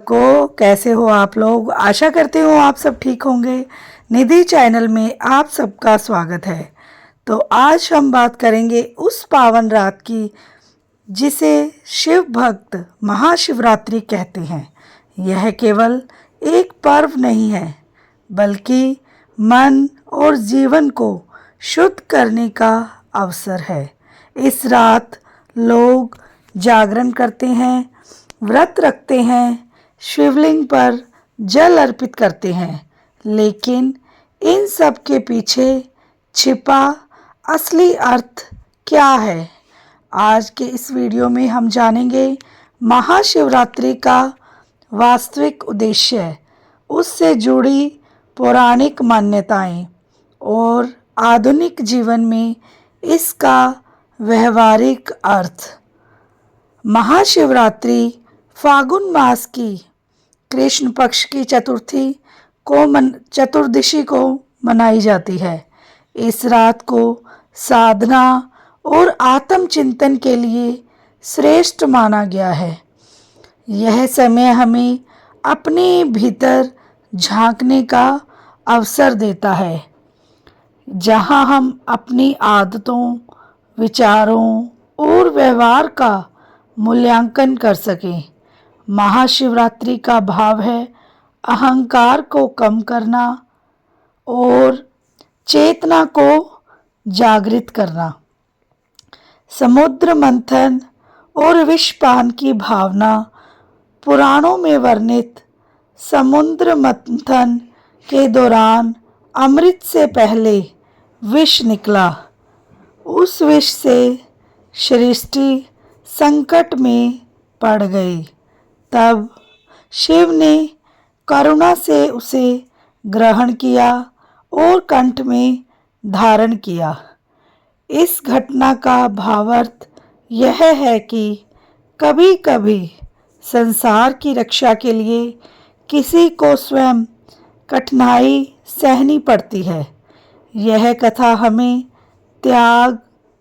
कैसे हो आप लोग। आशा करती हूँ आप सब ठीक होंगे। निधि चैनल में आप सबका स्वागत है। तो आज हम बात करेंगे उस पावन रात की जिसे शिव भक्त महाशिवरात्रि कहते हैं। यह केवल एक पर्व नहीं है बल्कि मन और जीवन को शुद्ध करने का अवसर है। इस रात लोग जागरण करते हैं, व्रत रखते हैं, शिवलिंग पर जल अर्पित करते हैं, लेकिन इन सब के पीछे छिपा असली अर्थ क्या है? आज के इस वीडियो में हम जानेंगे महाशिवरात्रि का वास्तविक उद्देश्य, उससे जुड़ी पौराणिक मान्यताएं और आधुनिक जीवन में इसका व्यवहारिक अर्थ। महाशिवरात्रि फागुन मास की कृष्ण पक्ष की चतुर्दशी को मनाई जाती है। इस रात को साधना और आत्मचिंतन के लिए श्रेष्ठ माना गया है। यह समय हमें अपने भीतर झांकने का अवसर देता है, जहां हम अपनी आदतों, विचारों और व्यवहार का मूल्यांकन कर सकें। महाशिवरात्रि का भाव है अहंकार को कम करना और चेतना को जागृत करना। समुद्र मंथन और विषपान की भावना। पुराणों में वर्णित समुद्र मंथन के दौरान अमृत से पहले विष निकला। उस विष से सृष्टि संकट में पड़ गई। तब शिव ने करुणा से उसे ग्रहण किया और कंठ में धारण किया। इस घटना का भावार्थ यह है कि कभी कभी संसार की रक्षा के लिए किसी को स्वयं कठिनाई सहनी पड़ती है। यह कथा हमें त्याग,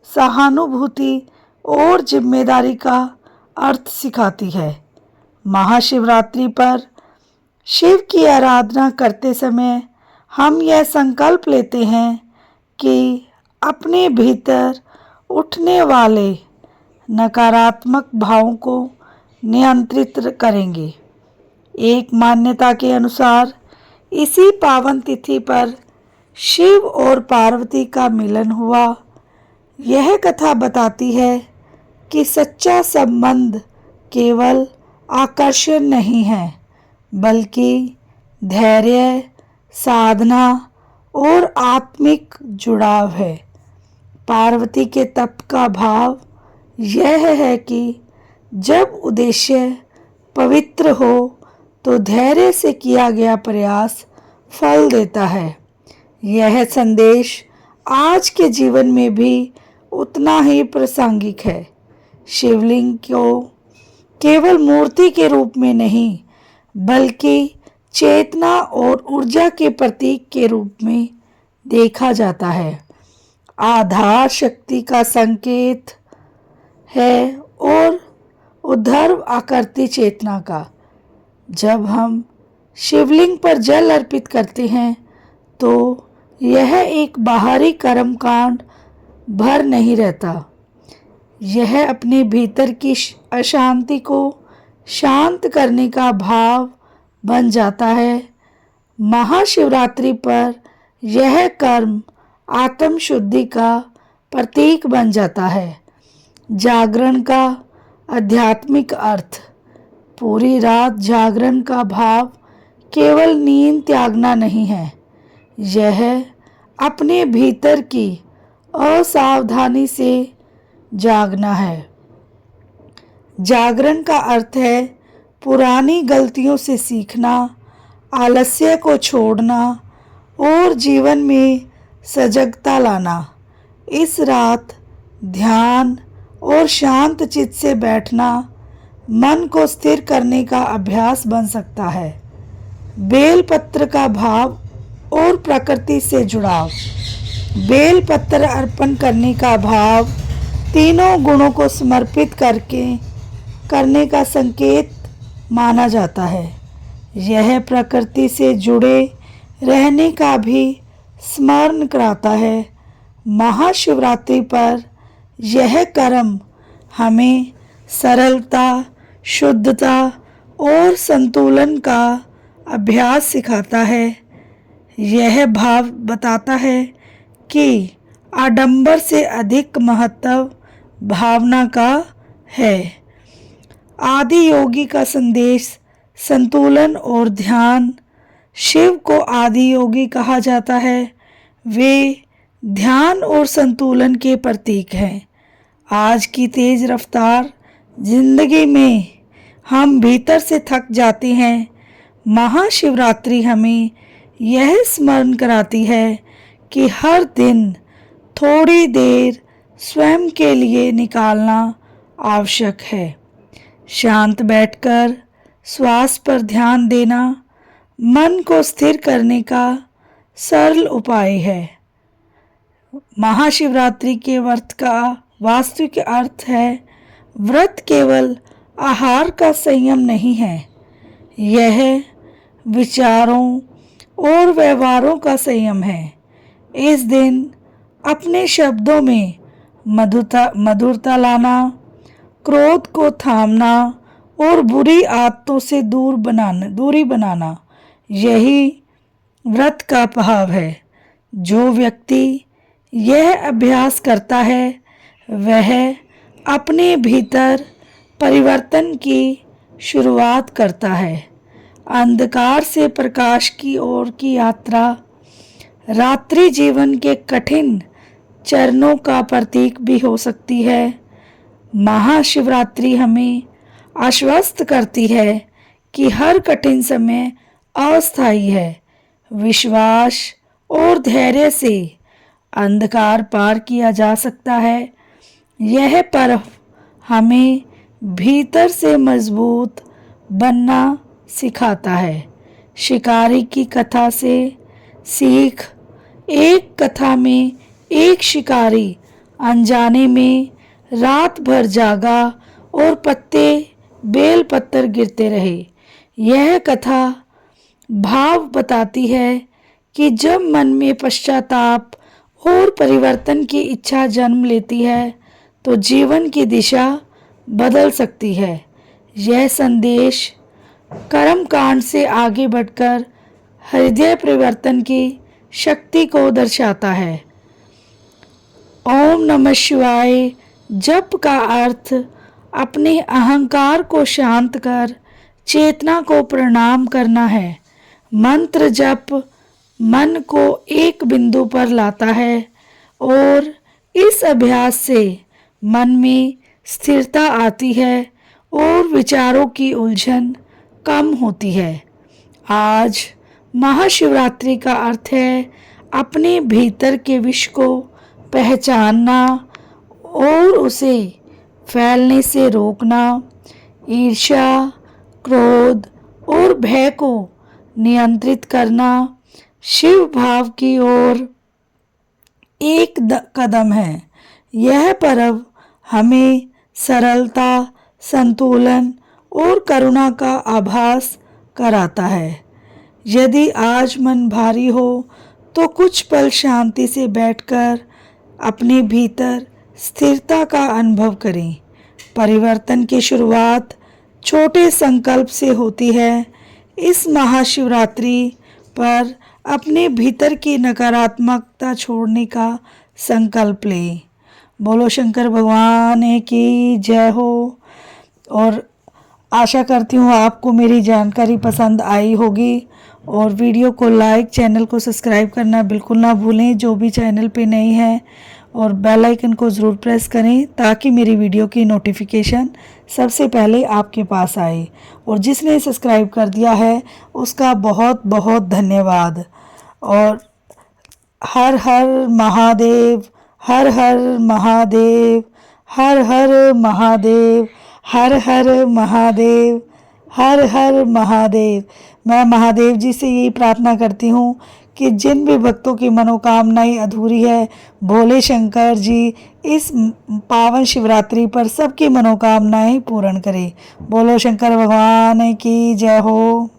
सहानुभूति और जिम्मेदारी का अर्थ सिखाती है। महाशिवरात्रि पर शिव की आराधना करते समय हम यह संकल्प लेते हैं कि अपने भीतर उठने वाले नकारात्मक भावों को नियंत्रित करेंगे। एक मान्यता के अनुसार इसी पावन तिथि पर शिव और पार्वती का मिलन हुआ। यह कथा बताती है कि सच्चा संबंध केवल आकर्षण नहीं है बल्कि धैर्य, साधना और आत्मिक जुड़ाव है। पार्वती के तप का भाव यह है कि जब उद्देश्य पवित्र हो तो धैर्य से किया गया प्रयास फल देता है। यह संदेश आज के जीवन में भी उतना ही प्रासंगिक है। शिवलिंग को केवल मूर्ति के रूप में नहीं बल्कि चेतना और ऊर्जा के प्रतीक के रूप में देखा जाता है। आधार शक्ति का संकेत है और ऊर्ध्व आकृति चेतना का। जब हम शिवलिंग पर जल अर्पित करते हैं तो यह एक बाहरी कर्मकांड भर नहीं रहता। यह अपने भीतर की अशांति को शांत करने का भाव बन जाता है। महाशिवरात्रि पर यह कर्म आत्म शुद्धि का प्रतीक बन जाता है। जागरण का आध्यात्मिक अर्थ। पूरी रात जागरण का भाव केवल नींद त्यागना नहीं है, यह अपने भीतर की असावधानी से जागना है। जागरण का अर्थ है पुरानी गलतियों से सीखना, आलस्य को छोड़ना और जीवन में सजगता लाना। इस रात ध्यान और शांत चित्त से बैठना मन को स्थिर करने का अभ्यास बन सकता है। बेल पत्र का भाव और प्रकृति से जुड़ाव। बेल पत्र अर्पण करने का भाव तीनों गुणों को समर्पित करने का संकेत माना जाता है। यह प्रकृति से जुड़े रहने का भी स्मरण कराता है। महाशिवरात्रि पर यह कर्म हमें सरलता, शुद्धता और संतुलन का अभ्यास सिखाता है। यह भाव बताता है कि आडंबर से अधिक महत्व भावना का है। आदि योगी का संदेश संतुलन और ध्यान। शिव को आदि योगी कहा जाता है। वे ध्यान और संतुलन के प्रतीक हैं। आज की तेज रफ्तार जिंदगी में हम भीतर से थक जाते हैं। महाशिवरात्रि हमें यह स्मरण कराती है कि हर दिन थोड़ी देर स्वयं के लिए निकालना आवश्यक है। शांत बैठकर श्वास पर ध्यान देना मन को स्थिर करने का सरल उपाय है। महाशिवरात्रि के व्रत का वास्तविक अर्थ है, व्रत केवल आहार का संयम नहीं है, यह विचारों और व्यवहारों का संयम है। इस दिन अपने शब्दों में मधुरता लाना, क्रोध को थामना और बुरी आदतों से दूरी बनाना, यही व्रत का भाव है। जो व्यक्ति यह अभ्यास करता है वह अपने भीतर परिवर्तन की शुरुआत करता है। अंधकार से प्रकाश की ओर की यात्रा रात्रि जीवन के कठिन चरणों का प्रतीक भी हो सकती है। महाशिवरात्रि हमें आश्वस्त करती है कि हर कठिन समय अस्थायी है। विश्वास और धैर्य से अंधकार पार किया जा सकता है। यह पर्व हमें भीतर से मजबूत बनना सिखाता है। शिकारी की कथा से सीख। एक कथा में एक शिकारी अनजाने में रात भर जागा और बेल पत्थर गिरते रहे। यह कथा भाव बताती है कि जब मन में पश्चाताप और परिवर्तन की इच्छा जन्म लेती है तो जीवन की दिशा बदल सकती है। यह संदेश कर्मकांड से आगे बढ़कर हृदय परिवर्तन की शक्ति को दर्शाता है। ओम नमः शिवाय जप का अर्थ अपने अहंकार को शांत कर चेतना को प्रणाम करना है। मंत्र जप मन को एक बिंदु पर लाता है और इस अभ्यास से मन में स्थिरता आती है और विचारों की उलझन कम होती है। आज महाशिवरात्रि का अर्थ है अपने भीतर के विष को पहचानना और उसे फैलने से रोकना। ईर्ष्या, क्रोध और भय को नियंत्रित करना शिव भाव की ओर एक कदम है। यह पर्व हमें सरलता, संतुलन और करुणा का आभास कराता है। यदि आज मन भारी हो तो कुछ पल शांति से बैठकर अपने भीतर स्थिरता का अनुभव करें। परिवर्तन की शुरुआत छोटे संकल्प से होती है। इस महाशिवरात्रि पर अपने भीतर की नकारात्मकता छोड़ने का संकल्प लें। बोलो शंकर भगवान की जय हो। और आशा करती हूँ आपको मेरी जानकारी पसंद आई होगी और वीडियो को लाइक, चैनल को सब्सक्राइब करना बिल्कुल ना भूलें जो भी चैनल पे नए हैं, और बेल आइकन को ज़रूर प्रेस करें ताकि मेरी वीडियो की नोटिफिकेशन सबसे पहले आपके पास आए। और जिसने सब्सक्राइब कर दिया है उसका बहुत बहुत धन्यवाद। और हर हर महादेव, हर हर महादेव, हर हर महादेव, हर हर महादेव, हर हर महादेव। मैं महादेव जी से यही प्रार्थना करती हूँ कि जिन भी भक्तों की मनोकामनाएं अधूरी है, भोले शंकर जी इस पावन शिवरात्रि पर सबकी मनोकामनाएं पूर्ण करें। बोलो शंकर भगवान की जय हो।